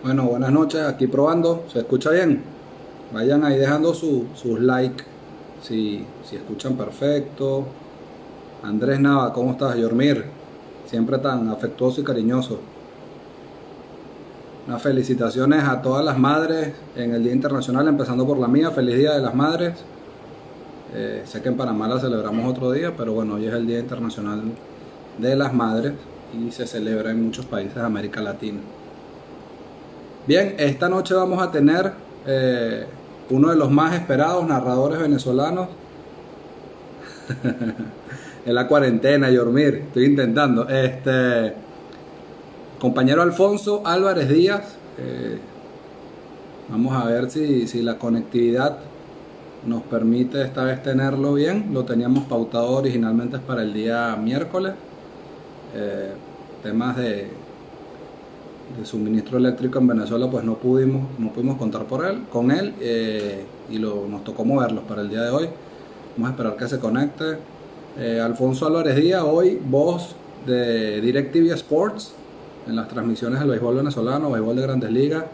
Bueno, buenas noches, aquí probando, ¿se escucha bien? Vayan ahí dejando sus likes si escuchan perfecto. Andrés Nava, ¿cómo estás? Yormir, siempre tan afectuoso y cariñoso. Unas felicitaciones a todas las madres en el Día Internacional, empezando por la mía, feliz Día de las Madres. Sé que en Panamá la celebramos otro día, pero bueno, hoy es el Día Internacional de las Madres y se celebra en muchos países de América Latina. Bien, esta noche vamos a tener eh, uno de los más esperados narradores venezolanos en la cuarentena, Yormir. Estoy intentando. Compañero Alfonso Álvarez Díaz. Vamos a ver si la conectividad nos permite esta vez tenerlo bien. Lo teníamos pautado originalmente para el día miércoles. Eh, Temas de suministro eléctrico en Venezuela, pues no pudimos contar con él y nos tocó moverlos para el día de hoy. Vamos a esperar que se conecte. Alfonso Álvarez Díaz, hoy voz de DirecTV Sports en las transmisiones del béisbol venezolano, béisbol de Grandes Ligas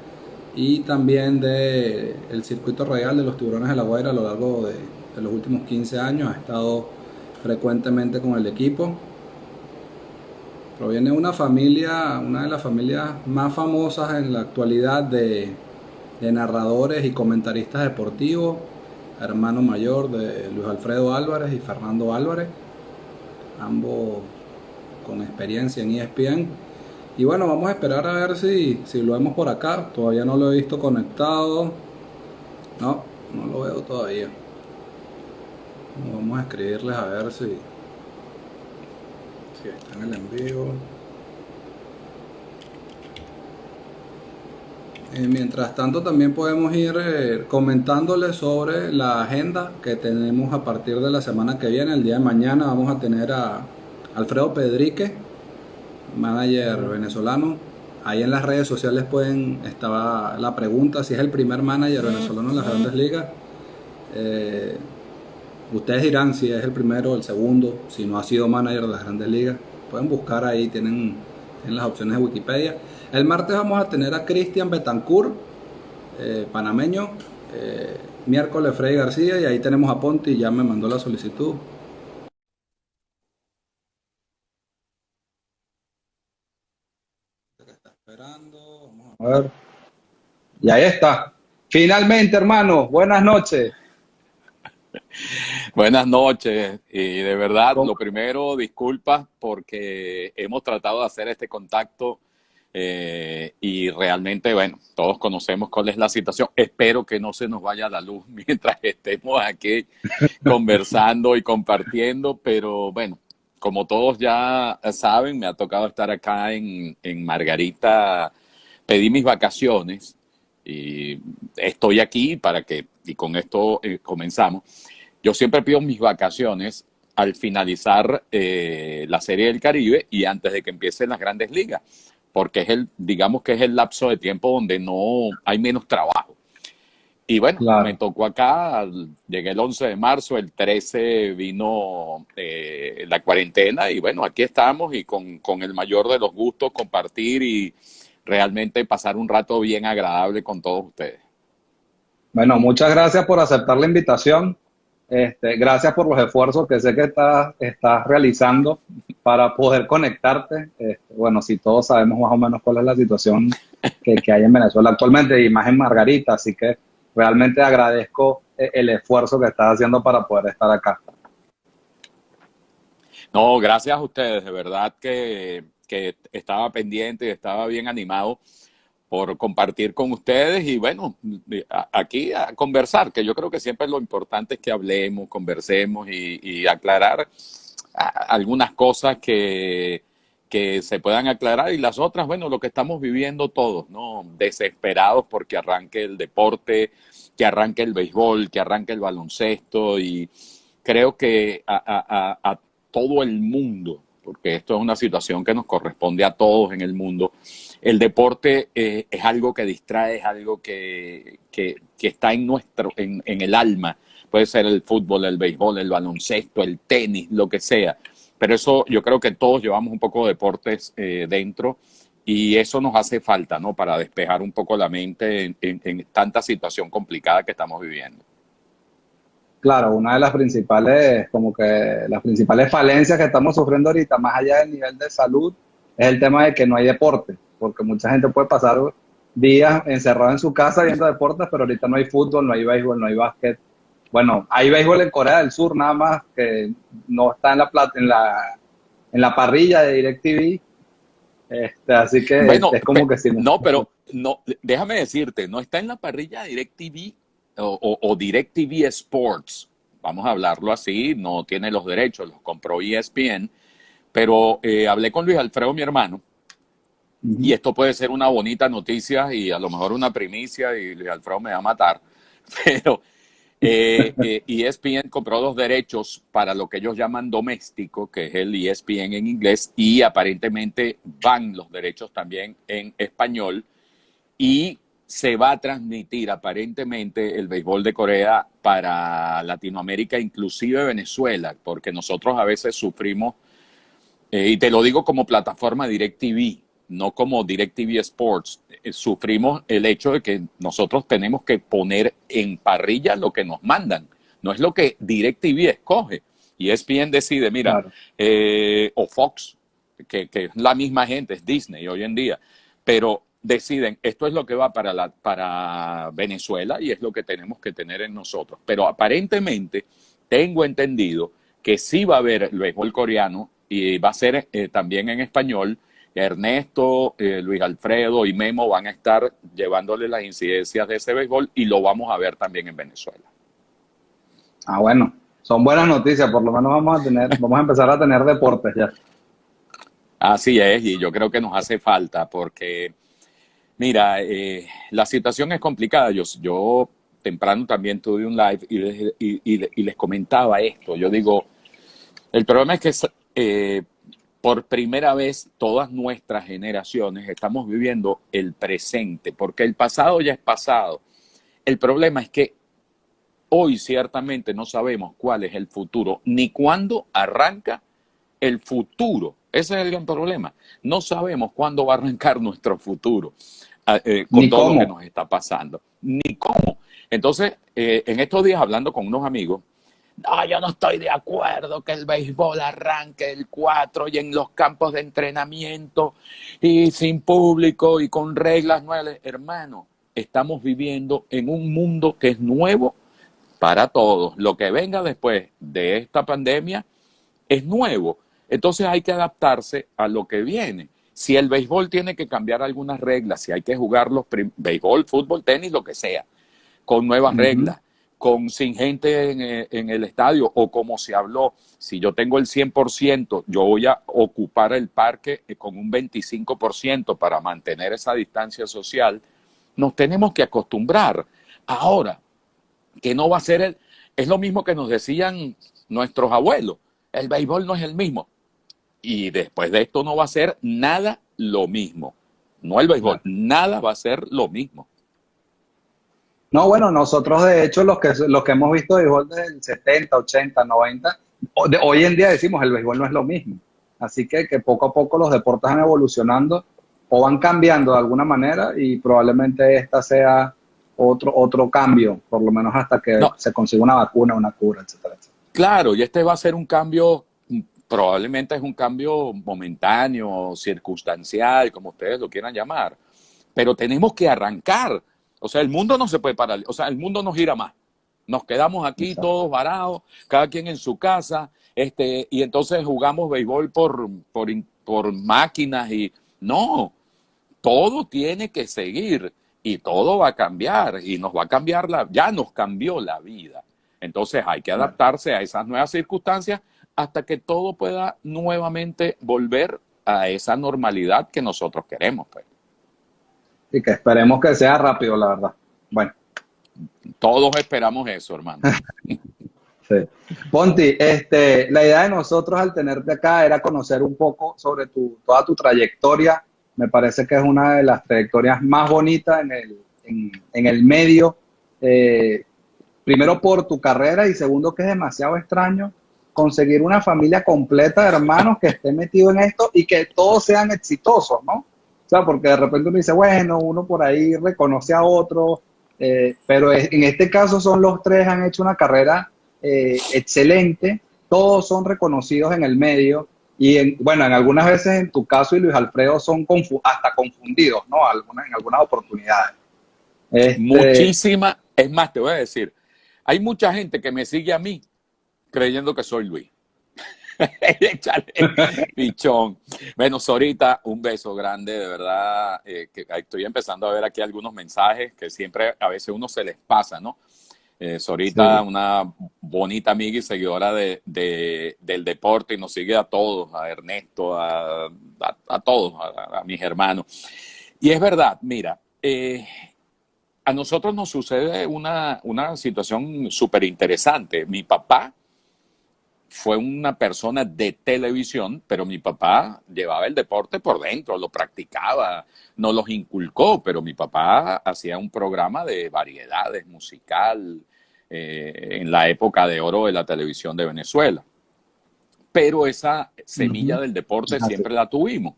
y también del circuito radial de los Tiburones de La Guaira a lo largo de los últimos 15 años. Ha estado frecuentemente con el equipo. Proviene de una de las familias más famosas en la actualidad de narradores y comentaristas deportivos, hermano mayor de Luis Alfredo Álvarez y Fernando Álvarez, ambos con experiencia en ESPN. Y bueno, vamos a esperar a ver si lo vemos por acá. Todavía no lo he visto conectado. No, no lo veo todavía. Vamos a escribirles a ver si está en el envío. Mientras tanto, también podemos ir comentándoles sobre la agenda que tenemos a partir de la semana que viene. El día de mañana vamos a tener a Alfredo Pedrique, manager venezolano. Ahí en las redes sociales estaba la pregunta si es el primer manager venezolano en las grandes ligas. Eh, Ustedes dirán si es el primero o el segundo, si no ha sido manager de las grandes ligas. Pueden buscar ahí, tienen las opciones de Wikipedia. El martes vamos a tener a Cristian Betancourt, panameño. Miércoles Freddy García y ahí tenemos a Ponti, ya me mandó la solicitud. Está esperando, vamos a ver. Y ahí está. Finalmente, hermano, buenas noches. Buenas noches y de verdad, ¿Cómo? lo primero, disculpas porque hemos tratado de hacer este contacto y realmente, bueno, todos conocemos cuál es la situación. Espero que no se nos vaya la luz mientras estemos aquí conversando y compartiendo, pero bueno, como todos ya saben, me ha tocado estar acá en Margarita, pedí mis vacaciones y estoy aquí y con esto comenzamos. Yo siempre pido mis vacaciones al finalizar la Serie del Caribe y antes de que empiecen las grandes ligas, porque digamos que es el lapso de tiempo donde no hay menos trabajo. Y bueno, me Claro. tocó acá, llegué el 11 de marzo, el 13 vino la cuarentena y bueno, aquí estamos y con el mayor de los gustos compartir y realmente pasar un rato bien agradable con todos ustedes. Bueno, muchas gracias por aceptar la invitación. Gracias por los esfuerzos que sé que estás realizando para poder conectarte. Bueno, si todos sabemos más o menos cuál es la situación que hay en Venezuela actualmente y más en Margarita, así que realmente agradezco el esfuerzo que estás haciendo para poder estar acá. No, gracias a ustedes, de verdad que estaba pendiente y estaba bien animado por compartir con ustedes y bueno, aquí a conversar, que yo creo que siempre lo importante es que hablemos, conversemos y aclarar algunas cosas que se puedan aclarar y las otras, bueno, lo que estamos viviendo todos, ¿no? Desesperados porque arranque el deporte, que arranque el béisbol, que arranque el baloncesto y creo que a todo el mundo, porque esto es una situación que nos corresponde a todos en el mundo, el deporte es algo que distrae, es algo que está en el alma. Puede ser el fútbol, el béisbol, el baloncesto, el tenis, lo que sea. Pero eso yo creo que todos llevamos un poco de deportes dentro Y eso nos hace falta, ¿no? Para despejar un poco la mente en tanta situación complicada que estamos viviendo. Claro, una de las principales, como que las principales falencias que estamos sufriendo ahorita, más allá del nivel de salud, es el tema de que no hay deporte, porque mucha gente puede pasar días encerrado en su casa viendo deportes, pero ahorita no hay fútbol, no hay béisbol, no hay básquet. Bueno, hay béisbol en Corea del Sur nada más, que no está en la en la parrilla de DirecTV, así que Bueno, es como que sí. no, pero no, déjame decirte, no está en la parrilla DirecTV o DirecTV Sports. Vamos a hablarlo así, no tiene los derechos, los compró ESPN, pero hablé con Luis Alfredo, mi hermano, y Ujú. esto puede ser una bonita noticia y a lo mejor una primicia y Luis Alfredo me va a matar, pero ESPN compró los derechos para lo que ellos llaman doméstico, que es el ESPN en inglés, y aparentemente van los derechos también en español y se va a transmitir aparentemente el béisbol de Corea para Latinoamérica, inclusive Venezuela, porque nosotros a veces sufrimos, y te lo digo como plataforma DirecTV, no como DirecTV Sports, sufrimos el hecho de que nosotros tenemos que poner en parrilla lo que nos mandan, no es lo que DirecTV escoge. Y ESPN decide, mira, Claro. o Fox, que es la misma gente, es Disney hoy en día, pero deciden, esto es lo que va para Venezuela y es lo que tenemos que tener en nosotros. Pero aparentemente tengo entendido que sí va a haber el béisbol coreano y va a ser también en español. Ernesto, Luis Alfredo y Memo van a estar llevándole las incidencias de ese béisbol y lo vamos a ver también en Venezuela. Ah, bueno, son buenas noticias, por lo menos vamos a empezar a tener deportes ya. Así es, y yo creo que nos hace falta porque, mira, la situación es complicada. Yo temprano también tuve un live y les comentaba esto. Yo digo, el problema es que por primera vez todas nuestras generaciones estamos viviendo el presente, porque el pasado ya es pasado. El problema es que hoy ciertamente no sabemos cuál es el futuro, ni cuándo arranca el futuro. Ese es el gran problema. No sabemos cuándo va a arrancar nuestro futuro con Ni todo lo que cómo. nos está pasando, ni cómo. Entonces, en estos días hablando con unos amigos, no, yo no estoy de acuerdo que el béisbol arranque el 4 y en los campos de entrenamiento y sin público y con reglas nuevas. Hermano, estamos viviendo en un mundo que es nuevo para todos. Lo que venga después de esta pandemia es nuevo. Entonces hay que adaptarse a lo que viene. Si el béisbol tiene que cambiar algunas reglas, si hay que jugar los béisbol, fútbol, tenis, lo que sea, con nuevas Ujú. reglas, sin gente en el estadio o como se habló, si yo tengo el 100%, yo voy a ocupar el parque con un 25% para mantener esa distancia social, nos tenemos que acostumbrar. Ahora, que no va a ser es lo mismo que nos decían nuestros abuelos, el béisbol no es el mismo. Y después de esto no va a ser nada lo mismo. No el béisbol, Claro. nada va a ser lo mismo. No, bueno, nosotros de hecho los que hemos visto de béisbol desde el 70, 80, 90, hoy en día decimos el béisbol no es lo mismo. Así que poco a poco los deportes van evolucionando o van cambiando de alguna manera y probablemente esta sea otro cambio, por lo menos hasta que No, se consiga una vacuna, una cura, etcétera, etcétera. claro, y este va a ser un cambio, probablemente es un cambio momentáneo, circunstancial, como ustedes lo quieran llamar, pero tenemos que arrancar. O sea, el mundo no se puede parar, o sea, el mundo no gira más. Nos quedamos aquí Exacto. todos varados, cada quien en su casa, y entonces jugamos béisbol por máquinas y no, todo tiene que seguir y todo va a cambiar y nos va a cambiar ya nos cambió la vida. Entonces hay que Claro. adaptarse a esas nuevas circunstancias hasta que todo pueda nuevamente volver a esa normalidad que nosotros queremos, pues. Y que esperemos que sea rápido, la verdad. Bueno. Todos esperamos eso, hermano. Sí. Ponti, la idea de nosotros al tenerte acá era conocer un poco sobre toda tu trayectoria. Me parece que es una de las trayectorias más bonitas en el medio. Eh, Primero por tu carrera y segundo que es demasiado extraño conseguir una familia completa de hermanos que esté metido en esto y que todos sean exitosos, ¿no? sea, porque de repente uno dice, bueno, uno por ahí reconoce a otro, pero en este caso son los tres, han hecho una carrera excelente, todos son reconocidos en el medio y bueno, en algunas veces en tu caso y Luis Alfredo son hasta confundidos, ¿no? En algunas oportunidades. Este, Muchísima, es más, te voy a decir, hay mucha gente que me sigue a mí creyendo que soy Luis. Échale, pichón. Bueno, Sorita, un beso grande, de verdad. Que estoy empezando a ver aquí algunos mensajes que siempre a veces uno se les pasa, ¿no? Sorita, sí. una bonita amiga y seguidora del deporte y nos sigue a todos, a Ernesto, a todos, a mis hermanos. Y es verdad, mira, a nosotros nos sucede una situación súper interesante. Mi papá fue una persona de televisión, pero mi papá llevaba el deporte por dentro, lo practicaba, no los inculcó, pero mi papá hacía un programa de variedades musical en la época de oro de la televisión de Venezuela. Pero esa semilla Ujú. del deporte Así. siempre la tuvimos.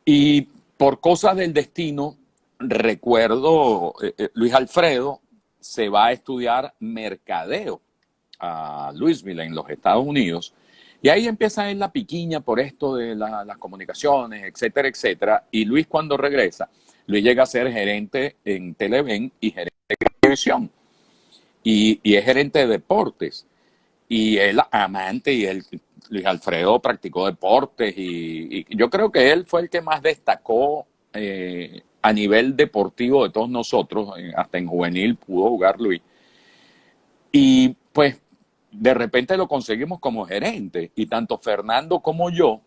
Y por cosas del destino, recuerdo, Luis Alfredo se va a estudiar mercadeo a Louisville, en los Estados Unidos, y ahí empieza él la piquiña por esto de las comunicaciones, etcétera, etcétera. Y Luis, cuando regresa, Luis llega a ser gerente en Televen y gerente de televisión, y es gerente de deportes. Y él amante, y él, Luis Alfredo practicó deportes, y yo creo que él fue el que más destacó a nivel deportivo de todos nosotros, hasta en juvenil pudo jugar Luis. Y pues de repente lo conseguimos como gerente, y tanto Fernando como yo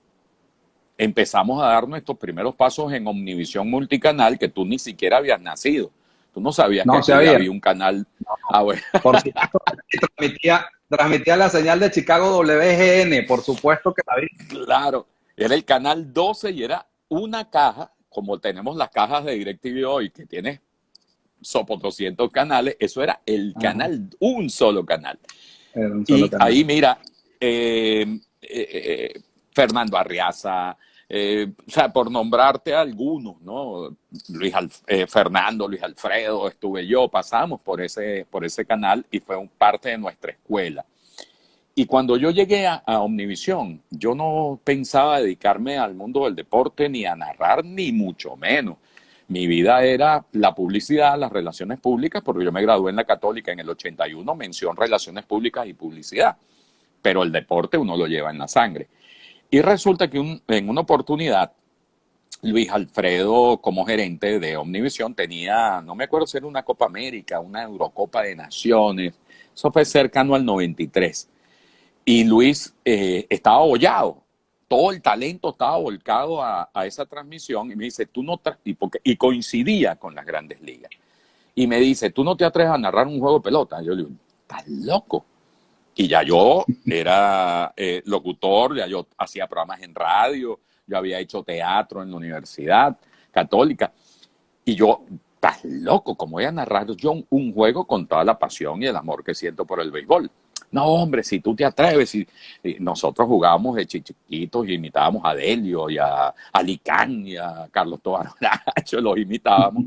empezamos a dar nuestros primeros pasos en Omnivisión Multicanal, que tú ni siquiera habías nacido. Tú no sabías que No se aquí había. había un canal. Ah, bueno. Por supuesto que transmitía la señal de Chicago WGN, por supuesto que la vi. Claro, era el canal 12 y era una caja, como tenemos las cajas de DirecTV hoy, que tiene sopo 200 canales, eso era el Ajá, canal, un solo canal. era un solo Y canal. ahí mira, Fernando Arriaza, o sea, por nombrarte algunos, ¿no? Fernando, Luis Alfredo, estuve yo, pasamos por ese canal y fue un parte de nuestra escuela. Y cuando yo llegué a Omnivisión, yo no pensaba dedicarme al mundo del deporte, ni a narrar, ni mucho menos. Mi vida era la publicidad, las relaciones públicas, porque yo me gradué en la Católica en el 81, mención relaciones públicas y publicidad. Pero el deporte uno lo lleva en la sangre. Y resulta que en una oportunidad, Luis Alfredo, como gerente de Omnivisión, tenía, no me acuerdo si era una Copa América, una Eurocopa de Naciones, eso fue cercano al 93. Y Luis estaba bollado. Todo el talento estaba volcado a esa transmisión. Y me dice, tú no. Y coincidía con las grandes ligas. Y me dice, tú no te atreves a narrar un juego de pelota. Yo le digo, estás loco. Y ya yo era locutor, ya yo hacía programas en radio, yo había hecho teatro en la Universidad Católica. Y yo, estás loco, ¿cómo voy a narrar yo un juego con toda la pasión y el amor que siento por el béisbol? No, hombre, si tú te atreves, y nosotros jugábamos de chiquitos y imitábamos a Delio y a Licán y a Carlos Tobar Nacho, los imitábamos.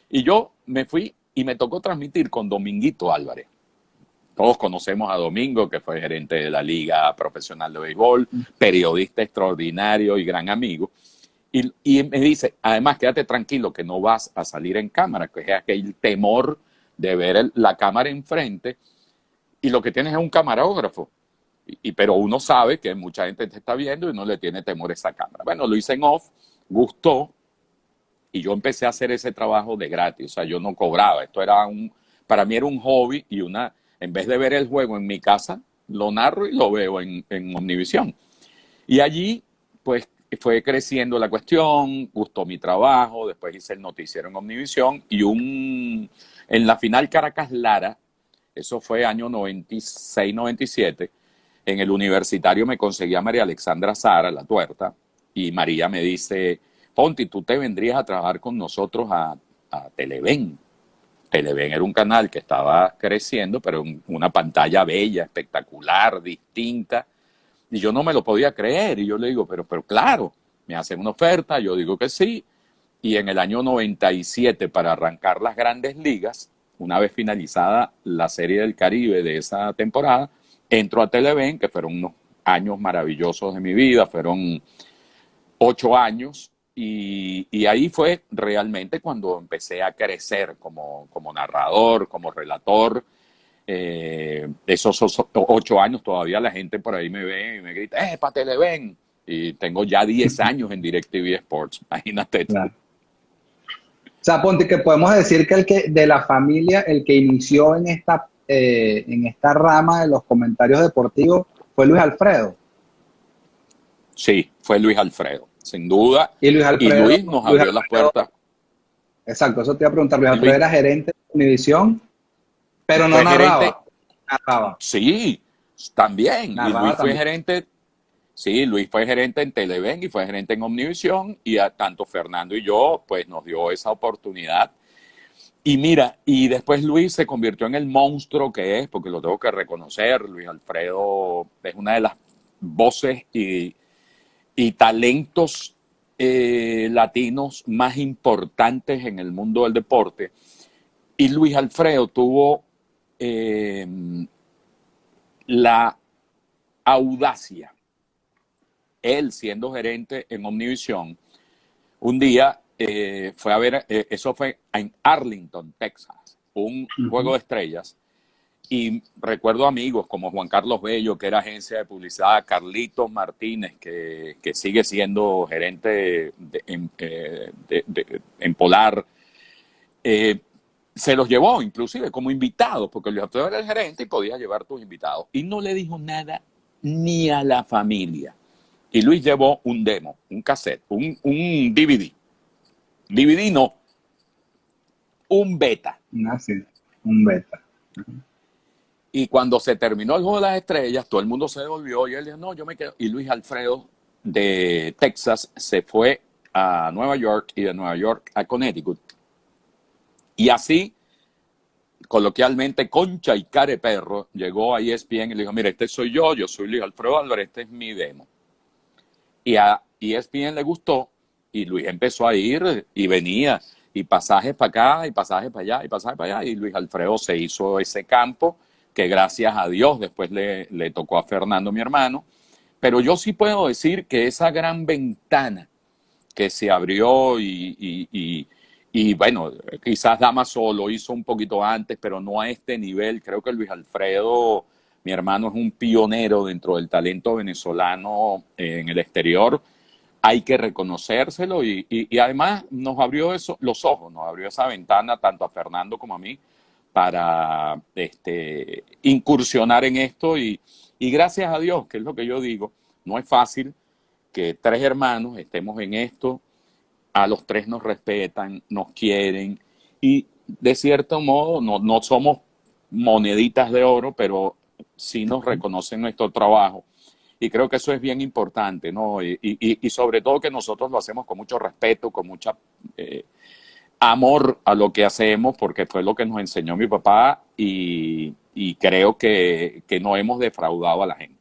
Y yo me fui y me tocó transmitir con Dominguito Álvarez. Todos conocemos a Domingo, que fue gerente de la Liga Profesional de Béisbol, periodista extraordinario y gran amigo. Y me dice, además, quédate tranquilo que no vas a salir en cámara, que es aquel temor de ver la cámara enfrente y lo que tienes es un camarógrafo. Pero uno sabe que mucha gente te está viendo y no le tiene temor a esa cámara. Bueno, lo hice en off, gustó, y yo empecé a hacer ese trabajo de gratis. O sea, yo no cobraba. Esto era para mí era un hobby y en vez de ver el juego en mi casa, lo narro y lo veo en Omnivisión. Y allí, pues, fue creciendo la cuestión, gustó mi trabajo, después hice el noticiero en Omnivisión y en la final Caracas-Lara, eso fue año 96-97, en el universitario me conseguí a María Alexandra Sara, la tuerta, y María me dice, Ponti, tú te vendrías a trabajar con nosotros a Televen. Televen era un canal que estaba creciendo, pero una pantalla bella, espectacular, distinta, y yo no me lo podía creer, y yo le digo, pero claro, me hacen una oferta, yo digo que sí, y en el año 97, para arrancar las grandes ligas, una vez finalizada la Serie del Caribe de esa temporada, entro a Televen, que fueron unos años maravillosos de mi vida, fueron 8 años, y ahí fue realmente cuando empecé a crecer como narrador, como relator. Esos 8 años todavía la gente por ahí me ve y me grita, para Televen! Y tengo ya 10 años en DirecTV Sports, imagínate tú. Claro. O sea, ponte que podemos decir que el que de la familia, el que inició en esta rama de los comentarios deportivos fue Luis Alfredo. Sí, fue Luis Alfredo, sin duda. Y Luis Y Alfredo, Luis nos abrió las puertas. exacto, eso te iba a preguntar. Luis Alfredo Luis era gerente de Univisión, pero no fue gerente, narraba. Narraba. sí, también. Y Narraba Luis fue también. gerente, sí, Luis fue gerente en Televen y fue gerente en Omnivisión. Y tanto Fernando y yo, pues nos dio esa oportunidad. Y mira, y después Luis se convirtió en el monstruo que es, porque lo tengo que reconocer. Luis Alfredo es una de las voces y talentos latinos más importantes en el mundo del deporte. Y Luis Alfredo tuvo la audacia, él siendo gerente en Omnivisión, un día fue a ver, eso fue en Arlington, Texas, un juego de estrellas. Y recuerdo amigos como Juan Carlos Bello, que era agencia de publicidad, Carlitos Martínez, que sigue siendo gerente en Polar. Se los llevó inclusive como invitados, porque Luis Alfredo era el gerente y podía llevar tus invitados. Y no le dijo nada ni a la familia. Y Luis llevó un demo, un cassette, un DVD. DVD no, un beta. Sí, un beta. Y cuando se terminó el juego de las estrellas, todo el mundo se devolvió y él dijo, no, yo me quedo. Y Luis Alfredo de Texas se fue a Nueva York y de Nueva York a Connecticut. Y así, coloquialmente, concha y care perro, llegó a ESPN y le dijo, mira, este soy yo soy Luis Alfredo Álvarez, este es mi demo. Y a ESPN le gustó y Luis empezó a ir y venía, y pasajes para acá, y pasajes para allá, y pasajes para allá, y Luis Alfredo se hizo ese campo que gracias a Dios después le tocó a Fernando, mi hermano. Pero yo sí puedo decir que esa gran ventana que se abrió y bueno, quizás Damaso lo hizo un poquito antes, pero no a este nivel. Creo que Luis Alfredo, mi hermano, es un pionero dentro del talento venezolano en el exterior. Hay que reconocérselo y además nos abrió los ojos, nos abrió esa ventana tanto a Fernando como a mí para incursionar en esto y gracias a Dios, que es lo que yo digo, no es fácil que tres hermanos estemos en esto, a los tres nos respetan, nos quieren y de cierto modo no somos moneditas de oro, pero sí nos reconocen nuestro trabajo. Y creo que eso es bien importante, ¿no? Y sobre todo que nosotros lo hacemos con mucho respeto, con mucha amor a lo que hacemos, porque fue lo que nos enseñó mi papá y creo que no hemos defraudado a la gente.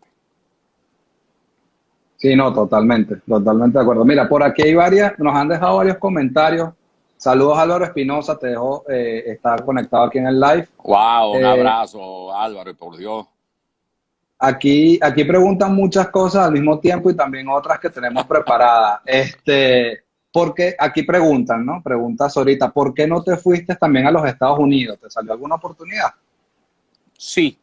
Sí, no, totalmente de acuerdo. Mira, por aquí hay nos han dejado varios comentarios. Saludos Álvaro Espinosa, te dejo estar conectado aquí en el live. Wow, un abrazo Álvaro, por Dios. Aquí preguntan muchas cosas al mismo tiempo y también otras que tenemos preparadas. Porque aquí preguntan, ¿no? Preguntas ahorita, ¿por qué no te fuiste también a los Estados Unidos? ¿Te salió alguna oportunidad? Sí,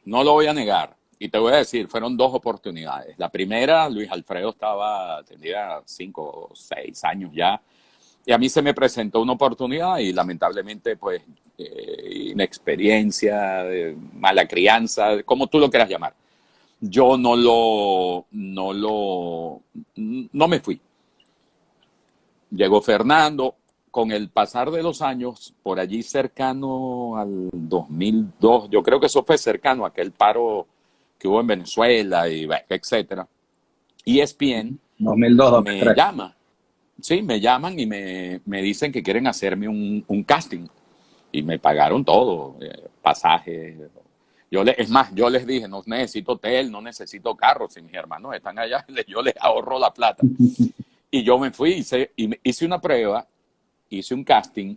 no lo voy a negar. Y te voy a decir, fueron dos oportunidades. La primera, Luis Alfredo tenía 5 o 6 años ya. Y a mí se me presentó una oportunidad y lamentablemente, pues, inexperiencia, mala crianza, como tú lo quieras llamar. Yo no me fui. Llegó Fernando, con el pasar de los años, por allí cercano al 2002, yo creo que eso fue cercano a aquel paro que hubo en Venezuela y etcétera. ESPN 2002, me 2003. llama, sí, me llaman y me dicen que quieren hacerme un casting y me pagaron todo, pasajes. Es más, yo les dije, no necesito hotel, no necesito carro, si mis hermanos están allá, yo les ahorro la plata. Y yo me fui, hice una prueba, hice un casting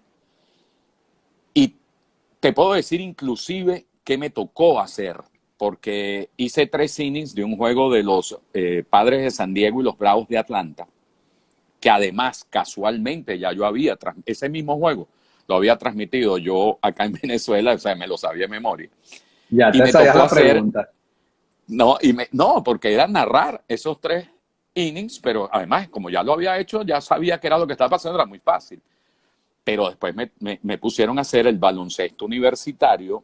y te puedo decir inclusive qué me tocó hacer, porque hice 3 innings de un juego de los Padres de San Diego y los Bravos de Atlanta, que además casualmente ya yo había, ese mismo juego lo había transmitido yo acá en Venezuela, o sea, me lo sabía de memoria. Ya Y te me sabías tocó la hacer, pregunta. no, porque era narrar esos 3 innings, pero además, como ya lo había hecho, ya sabía que era lo que estaba pasando, era muy fácil. Pero después me pusieron a hacer el baloncesto universitario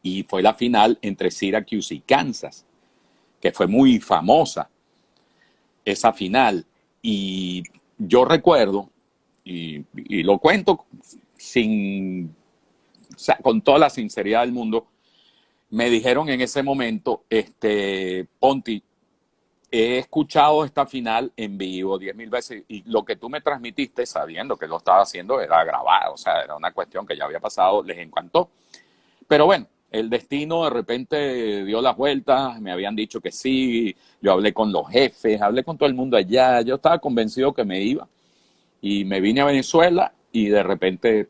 y fue la final entre Syracuse y Kansas, que fue muy famosa esa final. Y yo recuerdo, y lo cuento o sea, con toda la sinceridad del mundo, me dijeron en ese momento, Ponti, he escuchado esta final en vivo 10.000 veces y lo que tú me transmitiste, sabiendo que lo estaba haciendo, era grabado, o sea, era una cuestión que ya había pasado, les encantó. Pero bueno, el destino de repente dio las vueltas, me habían dicho que sí, yo hablé con los jefes, hablé con todo el mundo allá, yo estaba convencido que me iba y me vine a Venezuela y de repente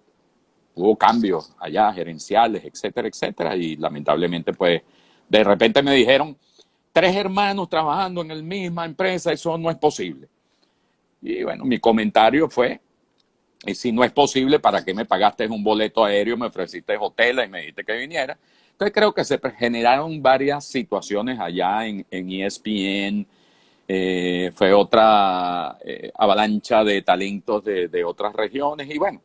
hubo cambios allá, gerenciales, etcétera, etcétera, y lamentablemente pues de repente me dijeron, 3 hermanos trabajando en la misma empresa, eso no es posible. Y bueno, mi comentario fue, y si no es posible, ¿para qué me pagaste un boleto aéreo, me ofreciste hotel y me dijiste que viniera? Entonces creo que se generaron varias situaciones allá en ESPN. Fue otra avalancha de talentos de otras regiones. Y bueno,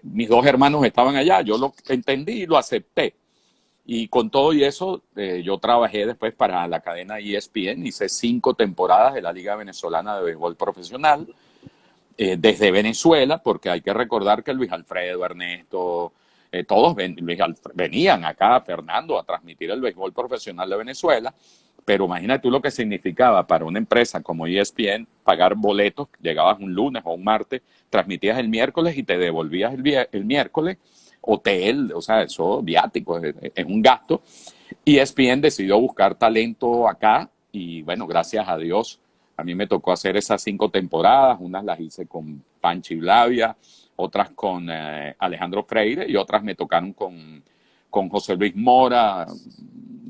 mis 2 hermanos estaban allá, yo lo entendí y lo acepté. Y con todo y eso, yo trabajé después para la cadena ESPN, hice 5 temporadas de la Liga Venezolana de Béisbol Profesional desde Venezuela, porque hay que recordar que Luis Alfredo, Ernesto, todos venían acá, Fernando, a transmitir el béisbol profesional de Venezuela, pero imagínate tú lo que significaba para una empresa como ESPN pagar boletos, llegabas un lunes o un martes, transmitías el miércoles y te devolvías el miércoles, hotel, o sea, eso viático, es un gasto. ESPN decidió buscar talento acá y bueno, gracias a Dios a mí me tocó hacer esas 5 temporadas, unas las hice con Panchi Blavia, otras con Alejandro Freire y otras me tocaron con José Luis Mora,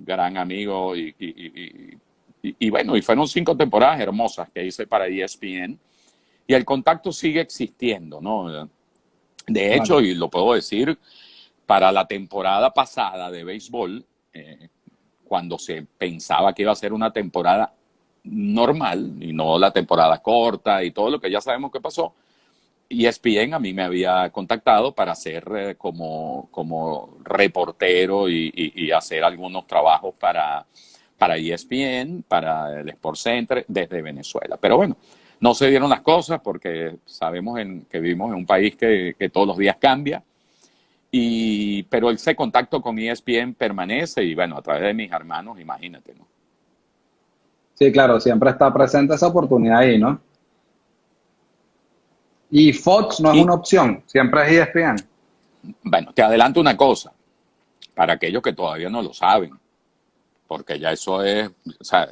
gran amigo, y bueno, y fueron 5 temporadas hermosas que hice para ESPN y el contacto sigue existiendo, ¿no? De hecho, Claro. y lo puedo decir, para la temporada pasada de béisbol, cuando se pensaba que iba a ser una temporada normal y no la temporada corta y todo lo que ya sabemos que pasó, ESPN a mí me había contactado para ser como reportero y hacer algunos trabajos para ESPN, para el Sports Center desde Venezuela. Pero bueno, no se dieron las cosas porque sabemos que vivimos en un país que todos los días cambia. Pero ese contacto con ESPN permanece y bueno, a través de mis hermanos, imagínate, ¿no? Sí, claro, siempre está presente esa oportunidad ahí, ¿no? Y Fox no es Y una opción, siempre es ESPN. bueno, te adelanto una cosa, para aquellos que todavía no lo saben, porque ya eso es, o sea,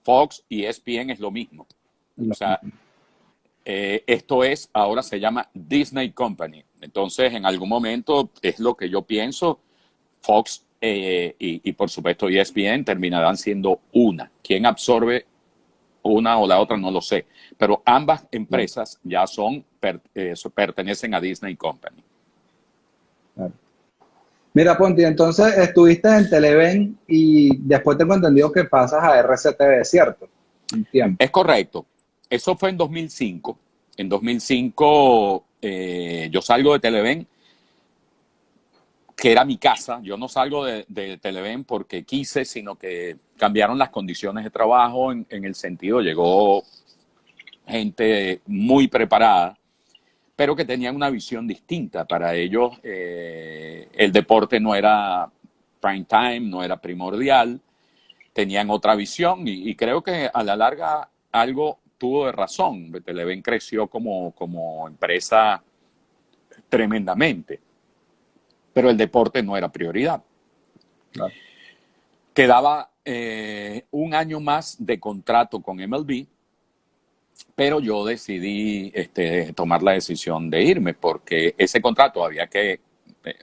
Fox y ESPN es lo mismo. O sea, esto es, ahora se llama Disney Company. Entonces, en algún momento es lo que yo pienso, Fox y por supuesto ESPN terminarán siendo una. ¿Quién absorbe una o la otra? No lo sé. Pero ambas Claro, empresas ya pertenecen a Disney Company. claro. Mira, Ponti, entonces estuviste en Televen y después tengo entendido que pasas a RCTV, ¿cierto? Un tiempo. Es correcto. Eso fue en 2005. En 2005 yo salgo de Televen, que era mi casa. Yo no salgo de Televen porque quise, sino que cambiaron las condiciones de trabajo en el sentido, llegó gente muy preparada, pero que tenían una visión distinta. Para ellos el deporte no era prime time, no era primordial, tenían otra visión y creo que a la larga algo tuvo de razón. Televen creció como empresa tremendamente, pero el deporte no era prioridad. Claro. Quedaba un año más de contrato con MLB pero yo decidí tomar la decisión de irme porque ese contrato había que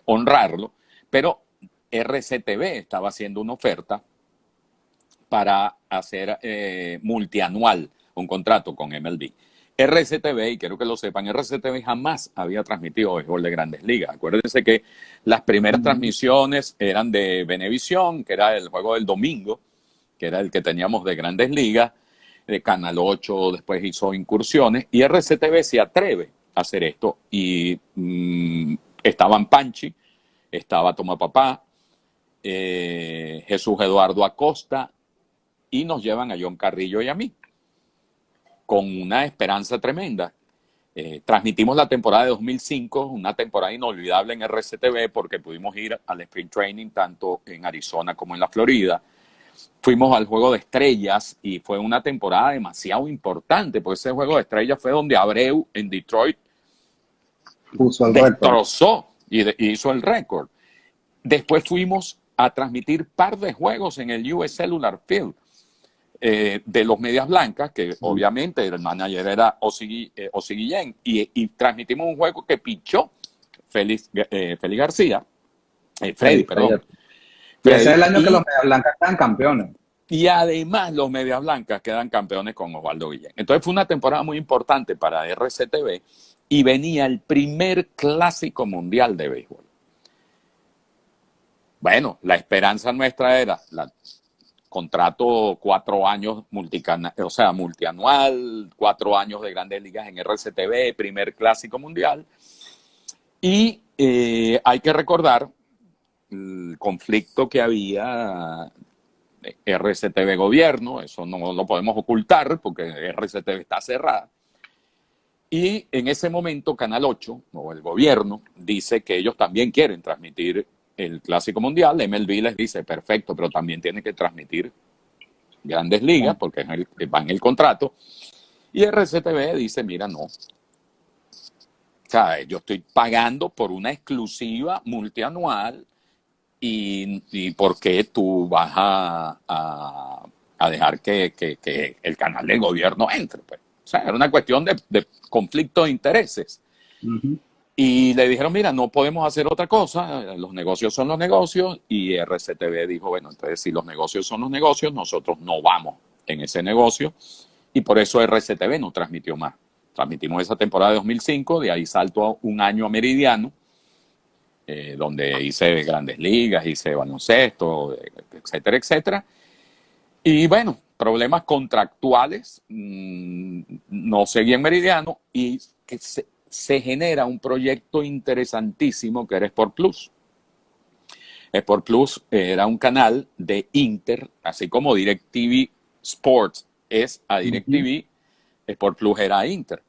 honrarlo, pero RCTV estaba haciendo una oferta para hacer multianual un contrato con MLB. RCTV, y quiero que lo sepan, RCTV jamás había transmitido béisbol de Grandes Ligas. Acuérdense que las primeras transmisiones eran de Venevisión, que era el juego del domingo, que era el que teníamos de Grandes Ligas, de Canal 8 después hizo incursiones, y RCTV se atreve a hacer esto. Y estaban Panchi, estaba Toma Papá, Jesús Eduardo Acosta, y nos llevan a John Carrillo y a mí, con una esperanza tremenda. Transmitimos la temporada de 2005, una temporada inolvidable en RCTV porque pudimos ir al Spring Training tanto en Arizona como en la Florida. Fuimos al Juego de Estrellas y fue una temporada demasiado importante, porque ese Juego de Estrellas fue donde Abreu en Detroit puso el destrozó y hizo el récord. Después fuimos a transmitir par de juegos en el US Cellular Field de los Medias Blancas, que obviamente el manager era Ozzy Guillén, y transmitimos un juego que pichó Félix García, Freddy, perdón. Y ese es el año que los Medias Blancas quedan campeones. Y además los Medias Blancas quedan campeones con Osvaldo Guillén. Entonces fue una temporada muy importante para RCTV y venía el primer clásico mundial de béisbol. Bueno, la esperanza nuestra era contrato 4 años multianual, 4 años de Grandes Ligas en RCTV, primer clásico mundial. Y hay que recordar el conflicto que había RCTV gobierno, eso no lo podemos ocultar porque RCTV está cerrada. Y en ese momento Canal 8 o el gobierno dice que ellos también quieren transmitir el Clásico Mundial. MLB les dice, perfecto, pero también tiene que transmitir Grandes Ligas porque va en el contrato. Y RCTV dice, mira, no. O sea, yo estoy pagando por una exclusiva multianual y ¿por qué tú vas a dejar que el canal del gobierno entre? Pues, o sea, era una cuestión de conflicto de intereses. Y le dijeron, mira, no podemos hacer otra cosa, los negocios son los negocios, y RCTV dijo, bueno, entonces si los negocios son los negocios, nosotros no vamos en ese negocio, y por eso RCTV no transmitió más. Transmitimos esa temporada de 2005, de ahí salto un año a Meridiano, donde hice Grandes Ligas, hice baloncesto, etcétera, etcétera. Y bueno, problemas contractuales, no seguí en Meridiano, y que se genera un proyecto interesantísimo que era Sport Plus. Sport Plus era un canal de Inter, así como DirecTV Sports es a DirecTV, Sport Plus era a Inter.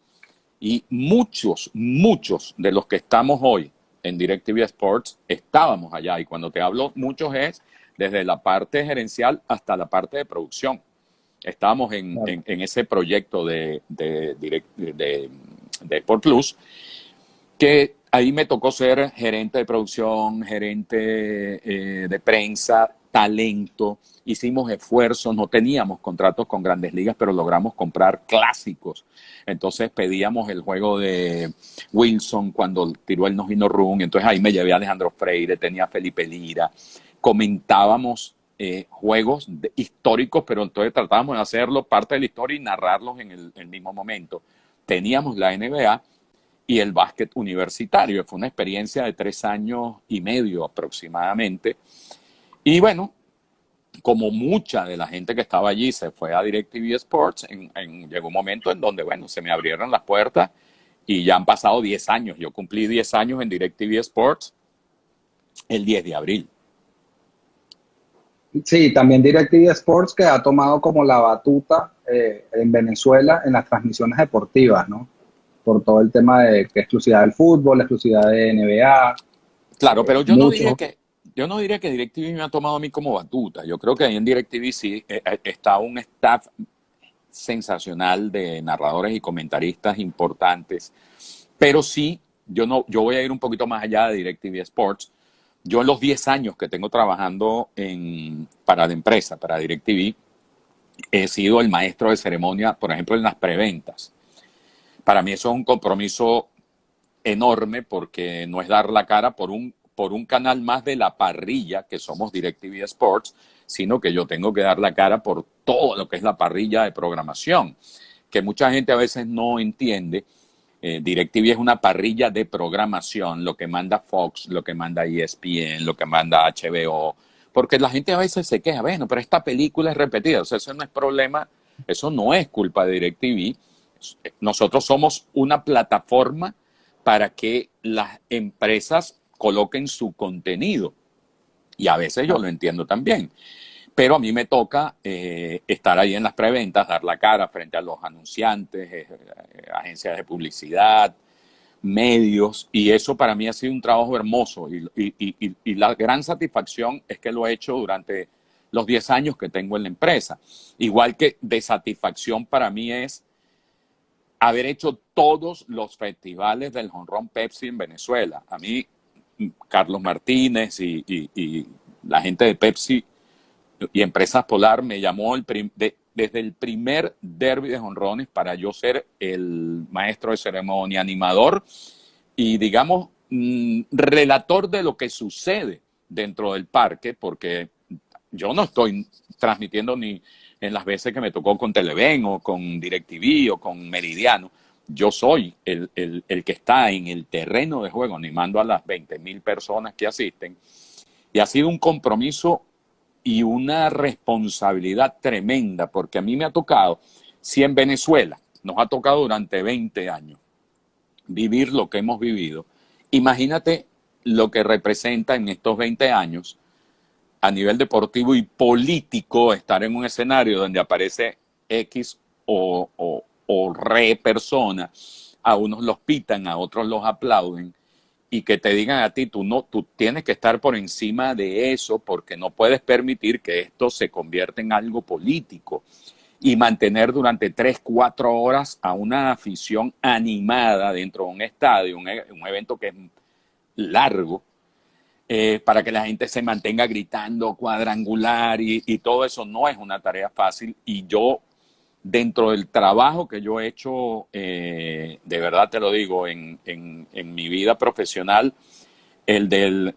Y muchos de los que estamos hoy en DirecTV Sports estábamos allá. Y cuando te hablo muchos es desde la parte gerencial hasta la parte de producción. Estábamos en ese proyecto de Sport Plus, que ahí me tocó ser gerente de producción, gerente de prensa, talento. Hicimos esfuerzos, no teníamos contratos con Grandes Ligas, pero logramos comprar clásicos. Entonces pedíamos el juego de Wilson cuando tiró el no-hit run. Entonces ahí me llevé a Alejandro Freire, tenía a Felipe Lira. Comentábamos juegos históricos, pero entonces tratábamos de hacerlo parte de la historia y narrarlos en el mismo momento. Teníamos la NBA y el básquet universitario. Fue una experiencia de 3 años y medio aproximadamente. Y bueno, como mucha de la gente que estaba allí se fue a DirecTV Sports, llegó un momento en donde, bueno, se me abrieron las puertas y ya han pasado 10 años. Yo cumplí 10 años en DirecTV Sports el 10 de abril. Sí, también DirecTV Sports, que ha tomado como la batuta en Venezuela en las transmisiones deportivas, ¿no? Por todo el tema de exclusividad del fútbol, la exclusividad de NBA. Claro, pero yo no diría que DirecTV me ha tomado a mí como batuta. Yo creo que ahí en DirecTV sí está un staff sensacional de narradores y comentaristas importantes. Pero sí, yo voy a ir un poquito más allá de DirecTV Sports. Yo en los 10 años que tengo trabajando para la empresa, para DirecTV, he sido el maestro de ceremonia, por ejemplo, en las preventas. Para mí eso es un compromiso enorme porque no es dar la cara por un canal más de la parrilla, que somos DirecTV Sports, sino que yo tengo que dar la cara por todo lo que es la parrilla de programación, que mucha gente a veces no entiende. DirecTV es una parrilla de programación, lo que manda Fox, lo que manda ESPN, lo que manda HBO, porque la gente a veces se queja, bueno, pero esta película es repetida, o sea, eso no es problema, eso no es culpa de DirecTV. Nosotros somos una plataforma para que las empresas coloquen su contenido, y a veces yo lo entiendo también. Pero a mí me toca estar ahí en las preventas, dar la cara frente a los anunciantes, agencias de publicidad, medios, y eso para mí ha sido un trabajo hermoso. Y la gran satisfacción es que lo he hecho durante los 10 años que tengo en la empresa. Igual que de satisfacción para mí es haber hecho todos los festivales del Jonrón Pepsi en Venezuela. A mí, Carlos Martínez y la gente de Pepsi y Empresas Polar me llamó desde el primer derby de jonrones para yo ser el maestro de ceremonia, animador y, digamos, relator de lo que sucede dentro del parque, porque yo no estoy transmitiendo ni en las veces que me tocó con Televen o con DirecTV o con Meridiano. Yo soy el que está en el terreno de juego animando a las 20.000 personas que asisten, y ha sido un compromiso y una responsabilidad tremenda, porque a mí me ha tocado, si en Venezuela nos ha tocado durante 20 años vivir lo que hemos vivido, imagínate lo que representa en estos 20 años a nivel deportivo y político estar en un escenario donde aparece X o re persona, a unos los pitan, a otros los aplauden, y que te digan a ti, tú tienes que estar por encima de eso porque no puedes permitir que esto se convierta en algo político, y mantener durante 3, 4 horas a una afición animada dentro de un estadio, un evento que es largo, para que la gente se mantenga gritando cuadrangular y todo eso no es una tarea fácil. Y yo, dentro del trabajo que yo he hecho, de verdad te lo digo, en mi vida profesional, el del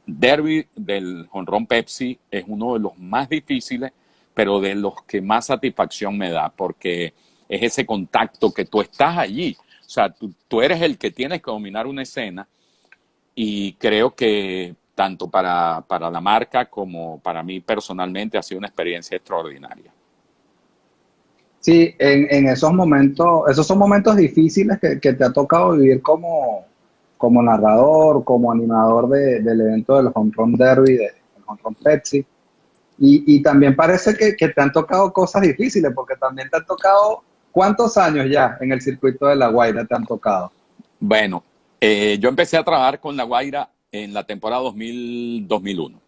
derby del Jonrón Pepsi es uno de los más difíciles, pero de los que más satisfacción me da, porque es ese contacto que tú estás allí. O sea, tú eres el que tienes que dominar una escena, y creo que tanto para la marca como para mí personalmente ha sido una experiencia extraordinaria. Sí, en esos momentos, esos son momentos difíciles que te ha tocado vivir como narrador, como animador del evento del Home Run Derby, del Home Run Pepsi. Y también parece que te han tocado cosas difíciles, porque también te han tocado, ¿cuántos años ya en el circuito de La Guaira te han tocado? Bueno, yo empecé a trabajar con La Guaira en la temporada 2000-2001.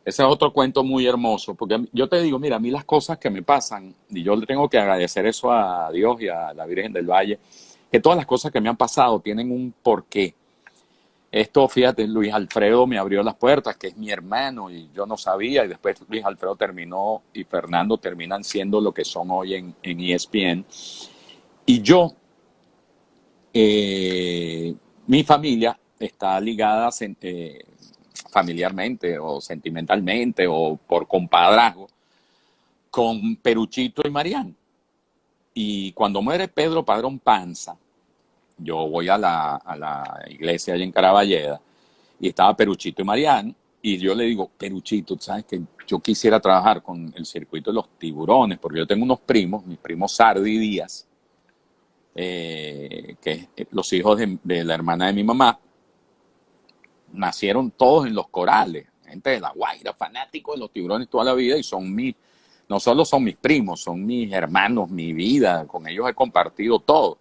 Ese es otro cuento muy hermoso, porque yo te digo, mira, a mí las cosas que me pasan, y yo le tengo que agradecer eso a Dios y a la Virgen del Valle, que todas las cosas que me han pasado tienen un porqué. Esto, fíjate, Luis Alfredo me abrió las puertas, que es mi hermano, y yo no sabía, y después Luis Alfredo terminó y Fernando terminan siendo lo que son hoy en ESPN. Y yo, mi familia está ligada familiarmente o sentimentalmente o por compadrazgo con Peruchito y Marián. Y cuando muere Pedro Padrón Panza, yo voy a la iglesia allá en Caraballeda, y estaba Peruchito y Marián, y yo le digo, Peruchito, ¿sabes que yo quisiera trabajar con el circuito de los tiburones? Porque yo tengo unos primos, mis primos Sardi y Díaz, que los hijos de la hermana de mi mamá, nacieron todos en los corales, gente de La Guaira, fanáticos de los tiburones toda la vida, y no solo son mis primos, son mis hermanos, mi vida, con ellos he compartido todo.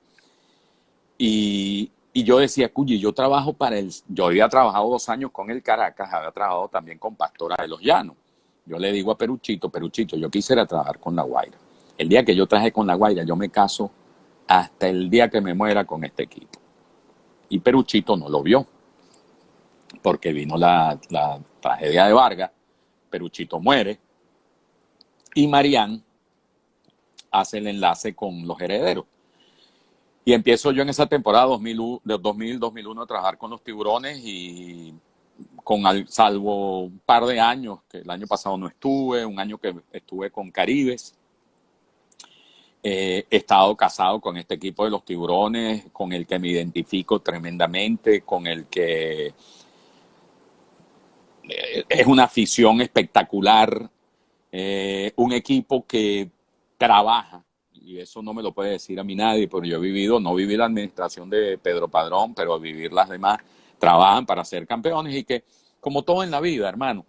Y yo decía, cuyi, yo había trabajado 2 años con el Caracas, había trabajado también con Pastora de los Llanos. Yo le digo a Peruchito, yo quisiera trabajar con La Guaira. El día que yo traje con La Guaira, yo me caso hasta el día que me muera con este equipo. Y Peruchito no lo vio, porque vino la tragedia de Vargas, Peruchito muere, Y Marián hace el enlace con los herederos. Y empiezo yo en esa temporada 2000-2001 a trabajar con los Tiburones y salvo un par de años, que el año pasado no estuve, un año que estuve con Caribes, he estado casado con este equipo de los Tiburones, con el que me identifico tremendamente, con el que es una afición espectacular, un equipo que trabaja, y eso no me lo puede decir a mí nadie, pero yo he vivido, no viví la administración de Pedro Padrón, pero vivir las demás, trabajan para ser campeones y que, como todo en la vida, hermano,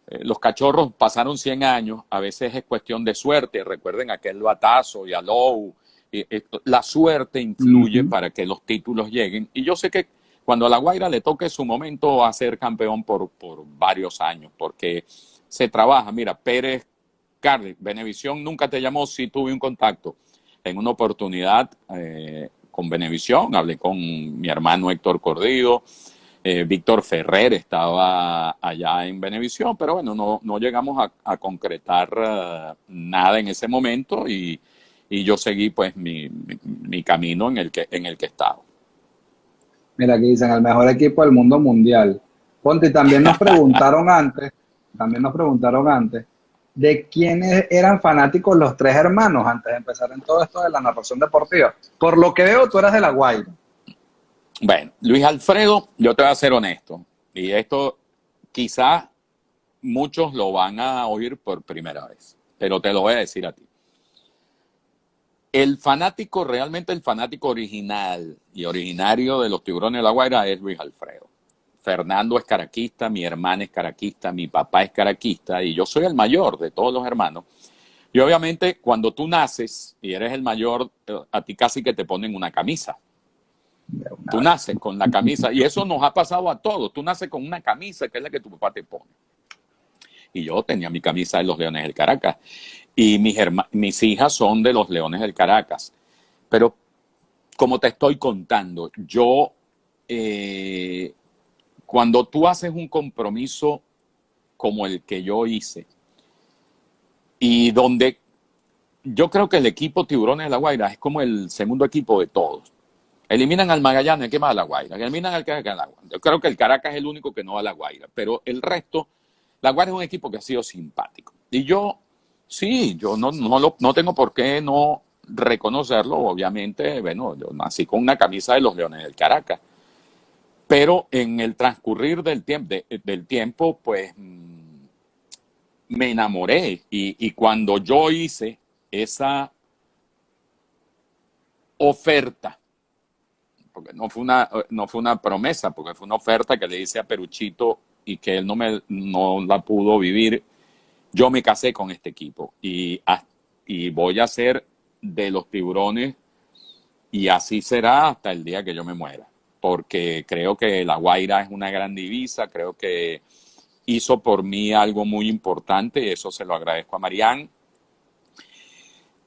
los cachorros pasaron 100 años, a veces es cuestión de suerte, recuerden aquel batazo y a Lowe, la suerte influye para que los títulos lleguen, y yo sé que cuando a La Guaira le toque su momento va a ser campeón por varios años, porque se trabaja. Mira, Pérez, Carly, Venevisión nunca te llamó, sí tuve un contacto en una oportunidad con Venevisión, hablé con mi hermano Héctor Cordillo, Víctor Ferrer estaba allá en Venevisión, pero bueno, no llegamos a concretar nada en ese momento y yo seguí pues mi camino en el que he estado. Mira, aquí dicen el mejor equipo del mundo mundial. Ponte, y también nos preguntaron antes, de quiénes eran fanáticos los tres hermanos antes de empezar en todo esto de la narración deportiva. Por lo que veo, tú eras de La Guaira. Bueno, Luis Alfredo, yo te voy a ser honesto, y esto quizás muchos lo van a oír por primera vez, pero te lo voy a decir a ti. El fanático, realmente el fanático original y originario de los Tiburones de La Guaira es Luis Alfredo. Fernando es caraquista, mi hermana es caraquista, mi papá es caraquista y yo soy el mayor de todos los hermanos. Y obviamente cuando tú naces y eres el mayor, a ti casi que te ponen una camisa. Tú naces con la camisa y eso nos ha pasado a todos. Tú naces con una camisa que es la que tu papá te pone. Y yo tenía mi camisa de los Leones del Caracas. Y mis hijas son de los Leones del Caracas. Pero como te estoy contando, yo, cuando tú haces un compromiso como el que yo hice, y donde yo creo que el equipo Tiburones de La Guaira es como el segundo equipo de todos. Eliminan al Magallanes, ¿qué más a La Guaira? Eliminan al Caracas, a La Guaira. Yo creo que el Caracas es el único que no va a La Guaira, pero el resto, La Guaira es un equipo que ha sido simpático. Y yo, sí, yo no tengo por qué no reconocerlo, obviamente, bueno, yo nací con una camisa de los Leones del Caracas, pero en el transcurrir del tiempo pues me enamoré y cuando yo hice esa oferta, porque no fue una promesa, porque fue una oferta que le hice a Peruchito y que él no la pudo vivir. Yo me casé con este equipo y voy a ser de los Tiburones y así será hasta el día que yo me muera, porque creo que La Guaira es una gran divisa, creo que hizo por mí algo muy importante y eso se lo agradezco a Marián.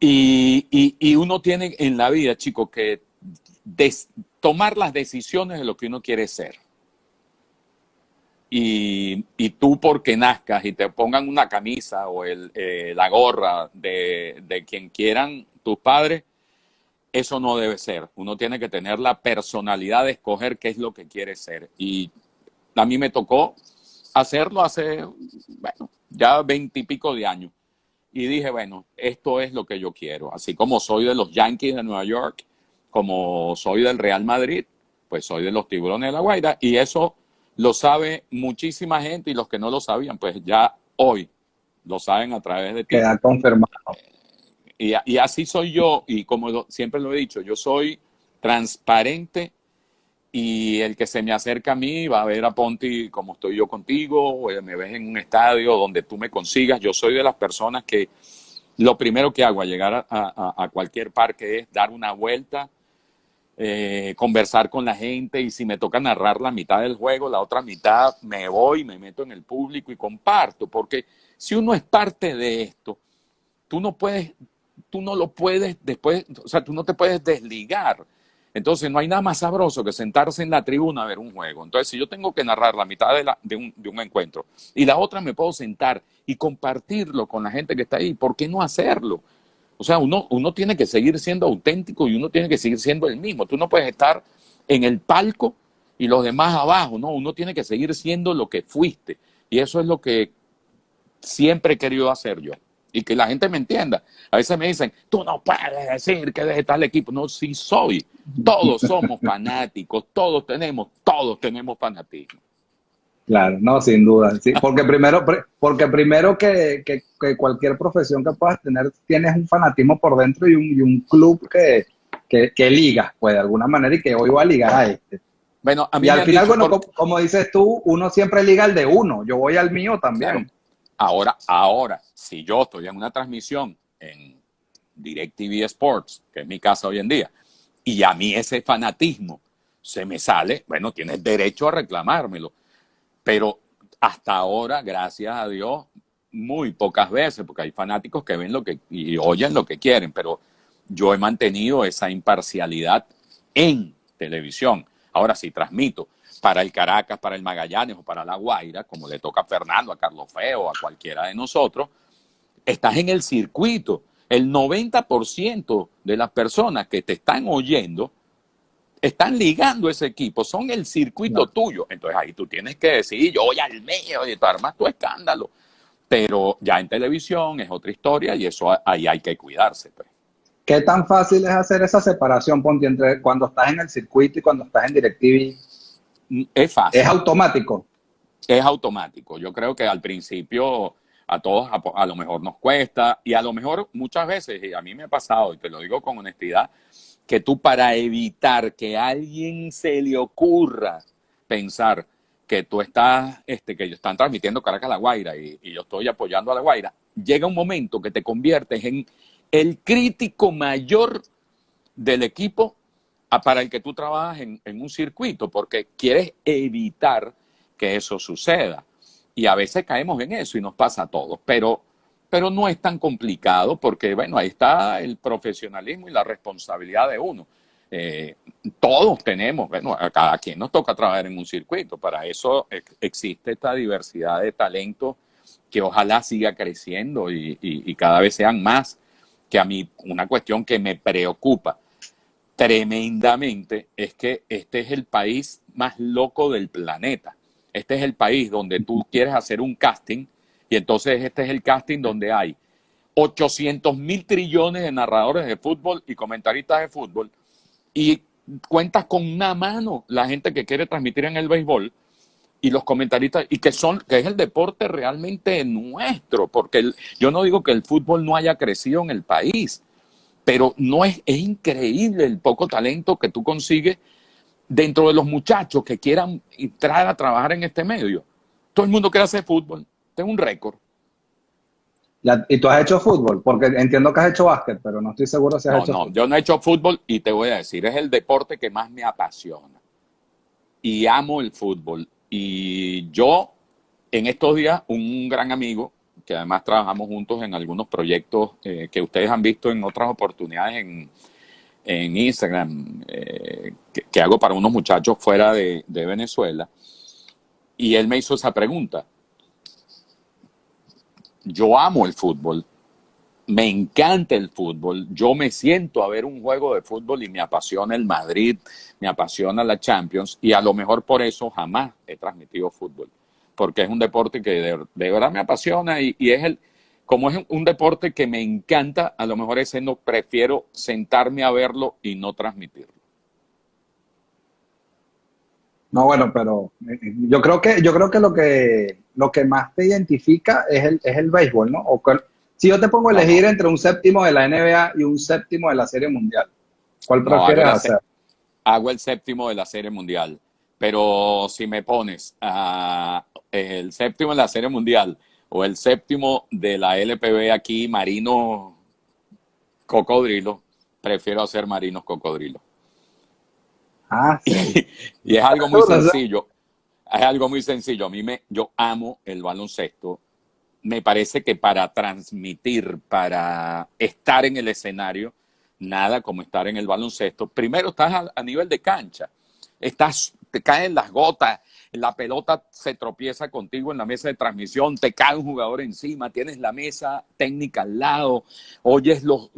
Y uno tiene en la vida, chicos, que tomar las decisiones de lo que uno quiere ser. Y tú porque nazcas y te pongan una camisa o la gorra de quien quieran tus padres, eso no debe ser. Uno tiene que tener la personalidad de escoger qué es lo que quiere ser. Y a mí me tocó hacerlo hace, bueno, ya 20 y pico de años. Y dije, bueno, esto es lo que yo quiero. Así como soy de los Yankees de Nueva York, como soy del Real Madrid, pues soy de los Tiburones de La Guaira. Y eso lo sabe muchísima gente y los que no lo sabían, pues ya hoy lo saben a través de ti. Queda confirmado. Y así soy yo, y como siempre lo he dicho, yo soy transparente y el que se me acerca a mí va a ver a Ponti como estoy yo contigo, o me ves en un estadio donde tú me consigas. Yo soy de las personas que lo primero que hago al llegar a cualquier parque es dar una vuelta, conversar con la gente y si me toca narrar la mitad del juego, la otra mitad me voy, me meto en el público y comparto, porque si uno es parte de esto, tú no lo puedes después, o sea, tú no te puedes desligar. Entonces no hay nada más sabroso que sentarse en la tribuna a ver un juego. Entonces si yo tengo que narrar la mitad de un encuentro y la otra me puedo sentar y compartirlo con la gente que está ahí, ¿por qué no hacerlo? O sea, uno tiene que seguir siendo auténtico y uno tiene que seguir siendo el mismo. Tú no puedes estar en el palco y los demás abajo, no, uno tiene que seguir siendo lo que fuiste. Y eso es lo que siempre he querido hacer yo. Y que la gente me entienda. A veces me dicen, tú no puedes decir que eres tal equipo. No, sí soy. Todos somos fanáticos, todos tenemos fanatismo. Claro, no, sin duda. Sí, porque primero que cualquier profesión que puedas tener, tienes un fanatismo por dentro y un club que ligas, pues, de alguna manera, y que hoy va a ligar a este. Bueno, a Y mí me al han final, dicho, bueno, como dices tú, uno siempre liga al de uno. Yo voy al mío claro, también. ahora, si yo estoy en una transmisión en DirecTV Sports, que es mi casa hoy en día, y a mí ese fanatismo se me sale, bueno, tienes derecho a reclamármelo. Pero hasta ahora, gracias a Dios, muy pocas veces, porque hay fanáticos que ven lo que y oyen lo que quieren, pero yo he mantenido esa imparcialidad en televisión. Ahora sí transmito para el Caracas, para el Magallanes o para La Guaira, como le toca a Fernando, a Carlos Feo, a cualquiera de nosotros, estás en el circuito. El 90% de las personas que te están oyendo están ligando ese equipo, son el circuito Claro. tuyo. Entonces ahí tú tienes que decidir, yo voy al medio y tú armas tu escándalo. Pero ya en televisión es otra historia y eso ahí hay que cuidarse. Pues. ¿Qué tan fácil es hacer esa separación, Ponti, entre cuando estás en el circuito y cuando estás en DirecTV? Es ¿Es fácil, automático? es automático. Yo creo que al principio a todos a lo mejor nos cuesta y a lo mejor muchas veces, y a mí me ha pasado, y te lo digo con honestidad, que tú para evitar que a alguien se le ocurra pensar que tú estás, que ellos están transmitiendo Caracas a La Guaira y yo estoy apoyando a La Guaira, llega un momento que te conviertes en el crítico mayor del equipo para el que tú trabajas en un circuito, porque quieres evitar que eso suceda. Y a veces caemos en eso y nos pasa a todos, pero no es tan complicado porque, bueno, ahí está el profesionalismo y la responsabilidad de uno. Eh, Todos tenemos, bueno, a cada quien nos toca trabajar en un circuito, para eso existe esta diversidad de talentos que ojalá siga creciendo y cada vez sean más, que a mí una cuestión que me preocupa tremendamente es que este es el país más loco del planeta. Este es el país donde tú quieres hacer un casting y entonces este es el casting donde hay 800.000 trillones de narradores de fútbol y comentaristas de fútbol y cuentas con una mano la gente que quiere transmitir en el béisbol y los comentaristas y que es el deporte realmente nuestro, porque yo no digo que el fútbol no haya crecido en el país, pero no es increíble el poco talento que tú consigues dentro de los muchachos que quieran entrar a trabajar en este medio. Todo el mundo quiere hacer fútbol. Tengo un récord. ¿Y tú has hecho fútbol? Porque entiendo que has hecho básquet, pero no estoy seguro si has hecho No, fútbol. yo no he hecho fútbol y te voy a decir, es el deporte que más me apasiona. Y amo el fútbol. Y yo, en estos días, un gran amigo, que además trabajamos juntos en algunos proyectos que ustedes han visto en otras oportunidades en Instagram, que hago para unos muchachos fuera de Venezuela, y él me hizo esa pregunta. Yo amo el fútbol, me encanta el fútbol, yo me siento a ver un juego de fútbol y me apasiona el Madrid, me apasiona la Champions, y a lo mejor por eso jamás he transmitido fútbol, porque es un deporte que de verdad me apasiona y como es un deporte que me encanta, a lo mejor ese no prefiero sentarme a verlo y no transmitirlo. No, bueno, pero yo creo que lo que más te identifica es el béisbol, ¿no? Si yo te pongo a No, elegir no, entre un séptimo de la NBA y un séptimo de la Serie Mundial, ¿cuál no, prefieres hacer? hago el séptimo de la Serie Mundial. Pero si me pones el séptimo de la Serie Mundial o el séptimo de la LPB aquí, Marinos Cocodrilo, prefiero hacer Marinos Cocodrilo. Ah, sí. Y es algo muy Bueno, sencillo. Es algo muy sencillo. Yo amo el baloncesto. Me parece que para transmitir, para estar en el escenario, nada como estar en el baloncesto. Primero estás a nivel de cancha, te caen las gotas, la pelota se tropieza contigo en la mesa de transmisión, te cae un jugador encima, tienes la mesa técnica al lado, oyes o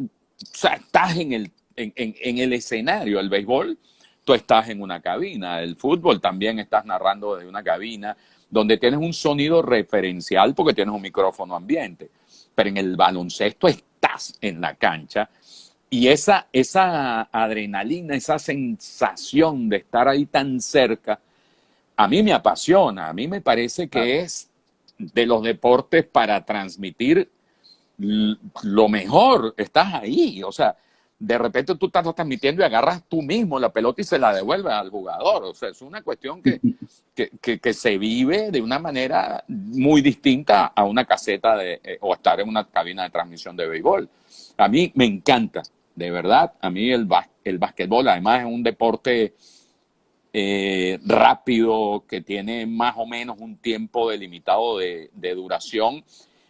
sea, estás en el escenario. El béisbol, tú estás en una cabina. El fútbol también estás narrando desde una cabina donde tienes un sonido referencial porque tienes un micrófono ambiente. Pero en el baloncesto estás en la cancha y esa adrenalina, esa sensación de estar ahí tan cerca, a mí me apasiona. A mí me parece que es de los deportes para transmitir lo mejor. Estás ahí, o sea, de repente tú estás transmitiendo y agarras tú mismo la pelota y se la devuelves al jugador. O sea, es una cuestión que se vive de una manera muy distinta a una caseta o estar en una cabina de transmisión de béisbol. A mí me encanta, de verdad. A mí el básquetbol, además, es un deporte rápido, que tiene más o menos un tiempo delimitado de duración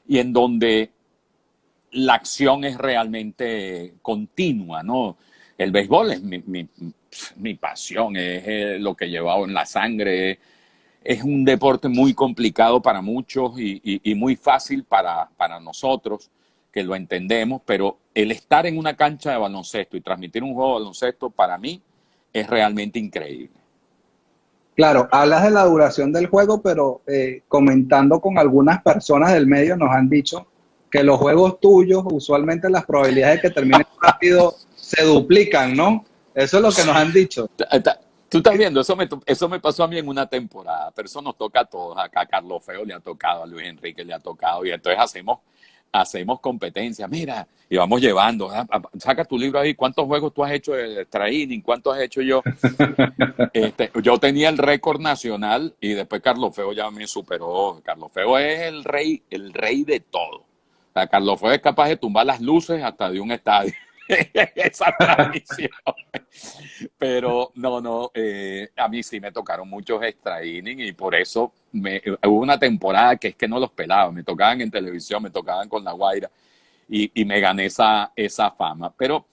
y en donde la acción es realmente continua, ¿no? El béisbol es mi pasión, es lo que he llevado en la sangre. Es un deporte muy complicado para muchos y muy fácil para nosotros, que lo entendemos, pero el estar en una cancha de baloncesto y transmitir un juego de baloncesto, para mí, es realmente increíble. Claro, hablas de la duración del juego, pero comentando con algunas personas del medio nos han dicho que los juegos tuyos, usualmente las probabilidades de que terminen rápido se duplican, ¿no? Eso es lo que nos han dicho. Tú estás viendo, eso me pasó a mí en una temporada, pero eso nos toca a todos. Acá a Carlos Feo le ha tocado, a Luis Enrique le ha tocado, y entonces hacemos competencia. Mira, y vamos llevando, saca tu libro ahí, ¿cuántos juegos tú has hecho de extra inning? ¿Cuántos has hecho yo? Yo tenía el récord nacional y después Carlos Feo ya me superó. Carlos Feo es el rey de todo. O sea, Carlos Feo es capaz de tumbar las luces hasta de un estadio. Esa transmisión. Pero no, a mí sí me tocaron muchos extra innings y por eso hubo una temporada que es que no los pelaba, me tocaban en televisión, me tocaban con La Guaira y me gané esa fama. Pero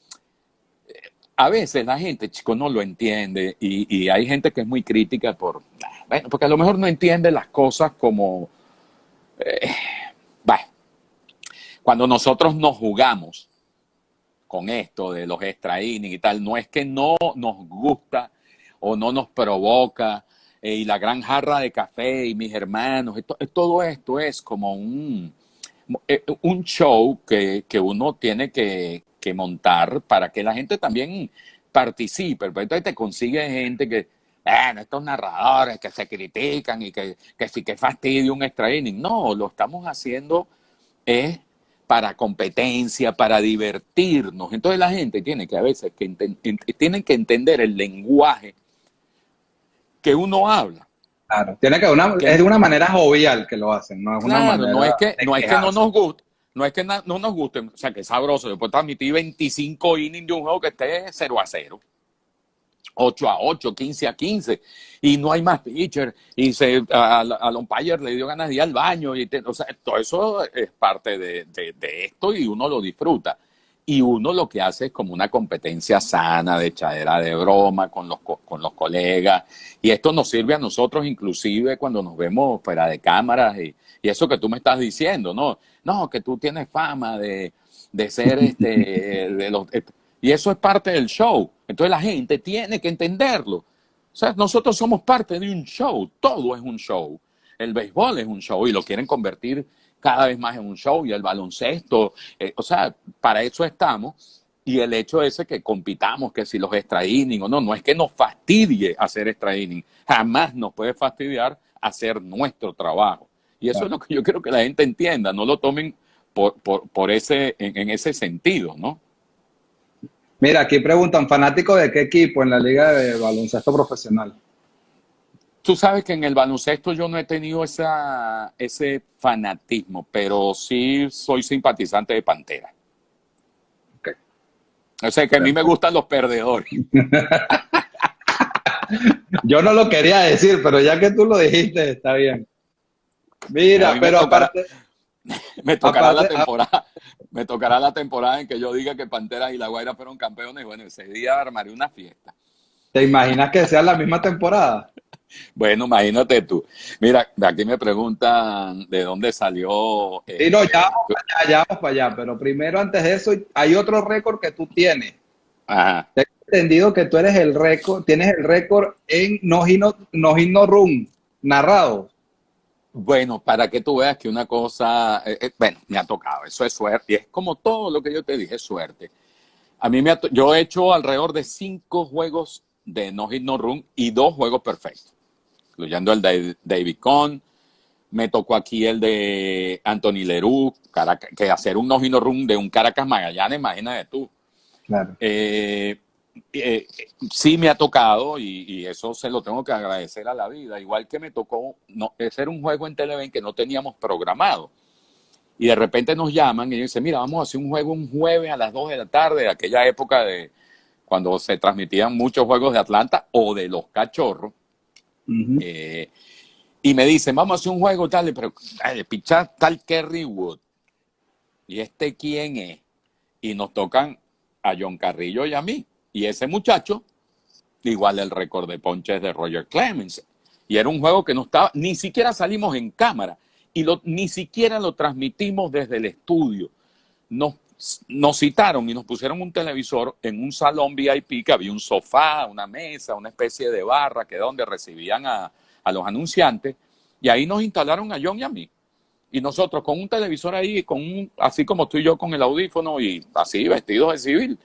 a veces la gente, chicos, no lo entiende y hay gente que es muy crítica porque a lo mejor no entiende las cosas como, cuando nosotros nos jugamos con esto de los extra innings y tal, no es que no nos gusta o no nos provoca, y la gran jarra de café y mis hermanos, todo esto es como un show que uno tiene que montar para que la gente también participe. Pero entonces te consigue gente que, estos narradores que se critican y que sí que fastidia un extra inning. No, lo estamos haciendo es para competencia, para divertirnos. Entonces la gente tiene que a veces tienen que entender el lenguaje que uno habla. Claro, es de una manera jovial que lo hacen, no es una Claro, manera no es que no nos guste, no nos guste, o sea, que es sabroso. Yo puedo transmitir 25 innings de un juego que esté 0-0. 8-8, 15-15, y no hay más pitcher, y al umpire le dio ganas de ir al baño, o sea, todo eso es parte de esto y uno lo disfruta. Y uno lo que hace es como una competencia sana, de echadera de broma con los colegas, y esto nos sirve a nosotros inclusive cuando nos vemos fuera de cámaras, y eso que tú me estás diciendo, no, que tú tienes fama de ser y eso es parte del show. Entonces la gente tiene que entenderlo. O sea, nosotros somos parte de un show. Todo es un show. El béisbol es un show y lo quieren convertir cada vez más en un show. Y el baloncesto, o sea, para eso estamos. Y el hecho ese que compitamos, que si los extra innings o no es que nos fastidie hacer extra innings. Jamás nos puede fastidiar hacer nuestro trabajo. Y eso es lo que yo quiero que la gente entienda. No lo tomen en ese sentido, ¿no? Mira, aquí preguntan, ¿fanático de qué equipo en la liga de baloncesto profesional? Tú sabes que en el baloncesto yo no he tenido ese fanatismo, pero sí soy simpatizante de Pantera. Okay. O sea, que a mí me gustan los perdedores. Yo no lo quería decir, pero ya que tú lo dijiste, está bien. Mira, pero aparte... Me tocará la Aparte, temporada, me tocará la temporada en que yo diga que Panteras y La Guaira fueron campeones. Bueno, ese día armaré una fiesta. ¿te imaginas que sea la misma temporada? Bueno, imagínate tú. Mira, aquí me preguntan de dónde salió. Sí, no, ya vamos para allá, pero primero antes de eso, hay otro récord que tú tienes. Ajá. Tengo entendido que tú eres el récord, tienes el récord en no hit no run narrado. Bueno, para que tú veas que una cosa, bueno, me ha tocado, eso es suerte, y es como todo lo que yo te dije, es suerte. A mí yo he hecho alrededor de 5 juegos de no hit no run y 2 juegos perfectos, incluyendo el de David Cohn. Me tocó aquí el de Anthony Leroux, que hacer un no hit no run de un Caracas Magallanes, imagínate tú. Claro. Sí me ha tocado y eso se lo tengo que agradecer a la vida. Igual que me tocó hacer un juego en Televen que no teníamos programado. Y de repente nos llaman y dicen, mira, vamos a hacer un juego un jueves a las 2 de la tarde, de aquella época de cuando se transmitían muchos juegos de Atlanta o de los Cachorros. Uh-huh. Y me dicen, vamos a hacer un juego tal, pero pichar tal Kerry Wood. ¿Y este quién es? Y nos tocan a John Carrillo y a mí. Y ese muchacho, igual el récord de ponches de Roger Clemens. Y era un juego que no estaba, ni siquiera salimos en cámara. Y ni siquiera lo transmitimos desde el estudio. Nos citaron y nos pusieron un televisor en un salón VIP que había un sofá, una mesa, una especie de barra, que era donde recibían a los anunciantes. Y ahí nos instalaron a John y a mí. Y nosotros con un televisor ahí, así como estoy yo con el audífono y así vestidos de civil.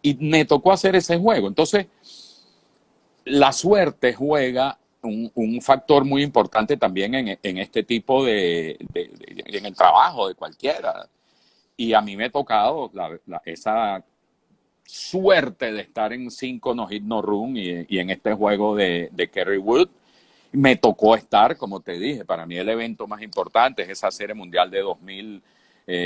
Y me tocó hacer ese juego. Entonces, la suerte juega un factor muy importante también en este tipo en el trabajo de cualquiera. Y a mí me ha tocado esa suerte de estar en 5 no hit no run y en este juego de Kerry Wood. Me tocó estar, como te dije, para mí el evento más importante es esa Serie Mundial de 2000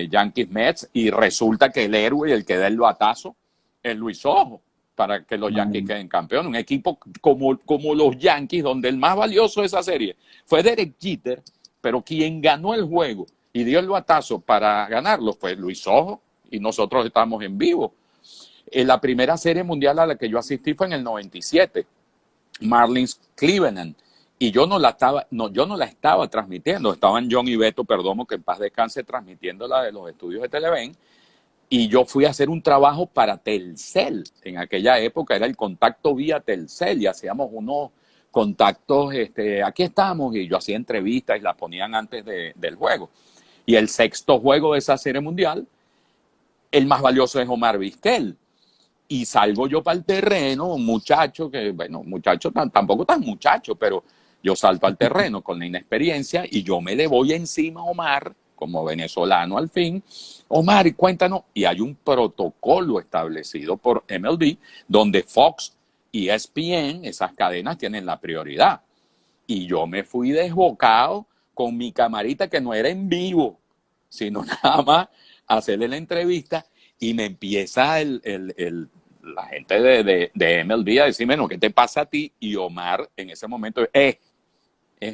Yankees-Mets y resulta que el héroe, el que da el batazo, es Luis Ojo para que los Yankees queden campeones. Un equipo como los Yankees, donde el más valioso de esa serie fue Derek Jeter, pero quien ganó el juego y dio el batazo para ganarlo fue Luis Ojo y nosotros estamos en vivo. La primera Serie Mundial a la que yo asistí fue en el 97, Marlins Cleveland. Y yo no la estaba transmitiendo. Estaban John y Beto Perdomo, que en paz descanse, transmitiendo la de los estudios de Televen. Y yo fui a hacer un trabajo para Telcel. En aquella época era el contacto vía Telcel y hacíamos unos contactos, aquí estamos, y yo hacía entrevistas y las ponían antes del juego. Y el sexto juego de esa Serie Mundial, el más valioso es Omar Vizquel. Y salgo yo para el terreno, un muchacho que, bueno, muchacho tampoco tan muchacho, pero yo salto al terreno con la inexperiencia y yo me le voy encima a Omar, como venezolano al fin. Omar, cuéntanos, y hay un protocolo establecido por MLB donde Fox y ESPN, esas cadenas tienen la prioridad. Y yo me fui desbocado con mi camarita que no era en vivo, sino nada más hacerle la entrevista y me empieza la gente de MLB a decirme, no, ¿qué te pasa a ti? Y Omar en ese momento es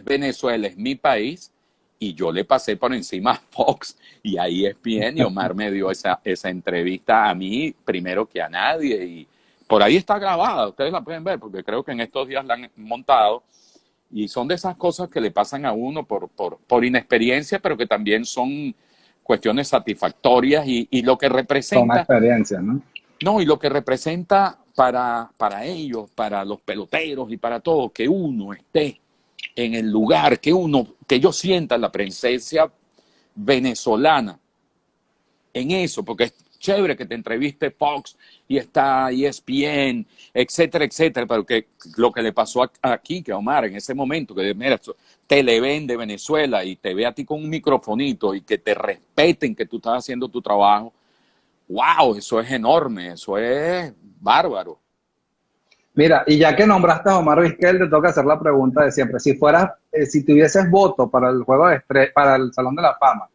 Venezuela, es mi país, y yo le pasé por encima a Fox y a ESPN y Omar me dio esa entrevista a mí primero que a nadie y por ahí está grabada, ustedes la pueden ver porque creo que en estos días la han montado y son de esas cosas que le pasan a uno por inexperiencia, pero que también son cuestiones satisfactorias y lo que representa... Son experiencias, ¿no? No, y lo que representa para ellos, para los peloteros y para todo, que uno esté en el lugar, que ellos sientan la presencia venezolana en eso, porque es chévere que te entreviste Fox y está ESPN, etcétera, etcétera, pero que lo que le pasó aquí, que a Omar en ese momento, que mira, Televen de Venezuela y te ve a ti con un microfonito y que te respeten que tú estás haciendo tu trabajo, wow, eso es enorme, eso es bárbaro. Mira, y ya que nombraste a Omar Vizquel, te toca hacer la pregunta de siempre. Si tuvieses voto para el juego para el Salón de la Fama,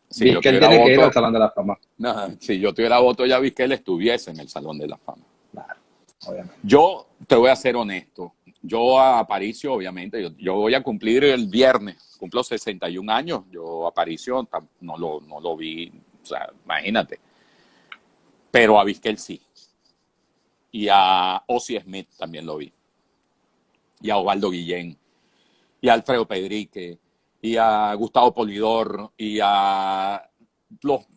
Si Vizquel tiene que ir al Salón de la Fama. No, si yo tuviera voto ya Vizquel estuviese en el Salón de la Fama. Claro, obviamente. Yo te voy a ser honesto. Yo a Aparicio, obviamente, yo voy a cumplir el viernes, cumplo 61 años, yo a Aparicio no lo vi, o sea, imagínate, pero a Vizquel sí, y a Ozzie Smith también lo vi, y a Osvaldo Guillén, y a Alfredo Pedrique, y a Gustavo Polidor, y a los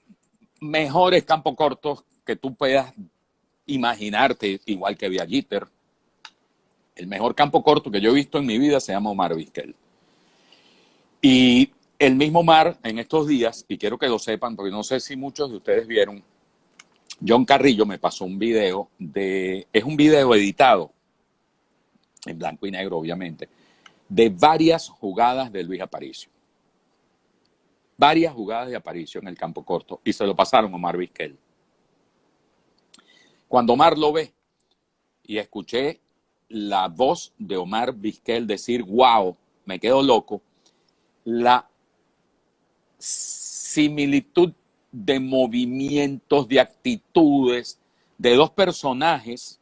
mejores campos cortos que tú puedas imaginarte, igual que Villagíter. El mejor campo corto que yo he visto en mi vida se llama Omar Vizquel. Y el mismo Omar, en estos días, y quiero que lo sepan, porque no sé si muchos de ustedes vieron, John Carrillo me pasó un video es un video editado, en blanco y negro obviamente, de varias jugadas de Luis Aparicio. Varias jugadas de Aparicio en el campo corto, y se lo pasaron a Omar Vizquel. Cuando Omar lo ve, y escuché la voz de Omar Vizquel decir, wow, me quedo loco, la similitud de movimientos, de actitudes de dos personajes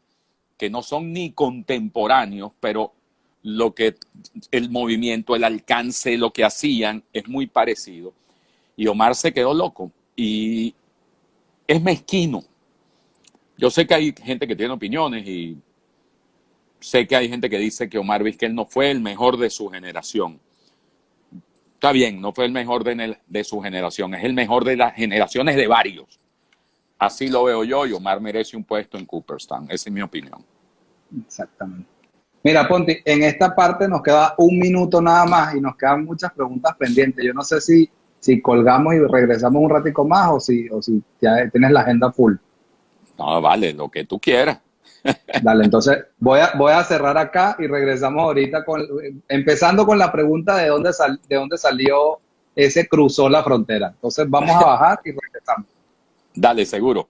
que no son ni contemporáneos, pero el movimiento, el alcance, lo que hacían es muy parecido. Y Omar se quedó loco y es mezquino. Yo sé que hay gente que tiene opiniones y sé que hay gente que dice que Omar Vizquel no fue el mejor de su generación. Está bien, no fue el mejor de su generación, es el mejor de las generaciones de varios. Así lo veo yo y Omar merece un puesto en Cooperstown. Esa es mi opinión. Exactamente. Mira, Ponti, en esta parte nos queda un minuto nada más y nos quedan muchas preguntas pendientes. Yo no sé si colgamos y regresamos un ratico más o si ya tienes la agenda full. No, vale, lo que tú quieras. Dale, entonces voy a cerrar acá y regresamos ahorita empezando con la pregunta de dónde salió ese cruzó la frontera. Entonces vamos a bajar y regresamos. Dale, seguro.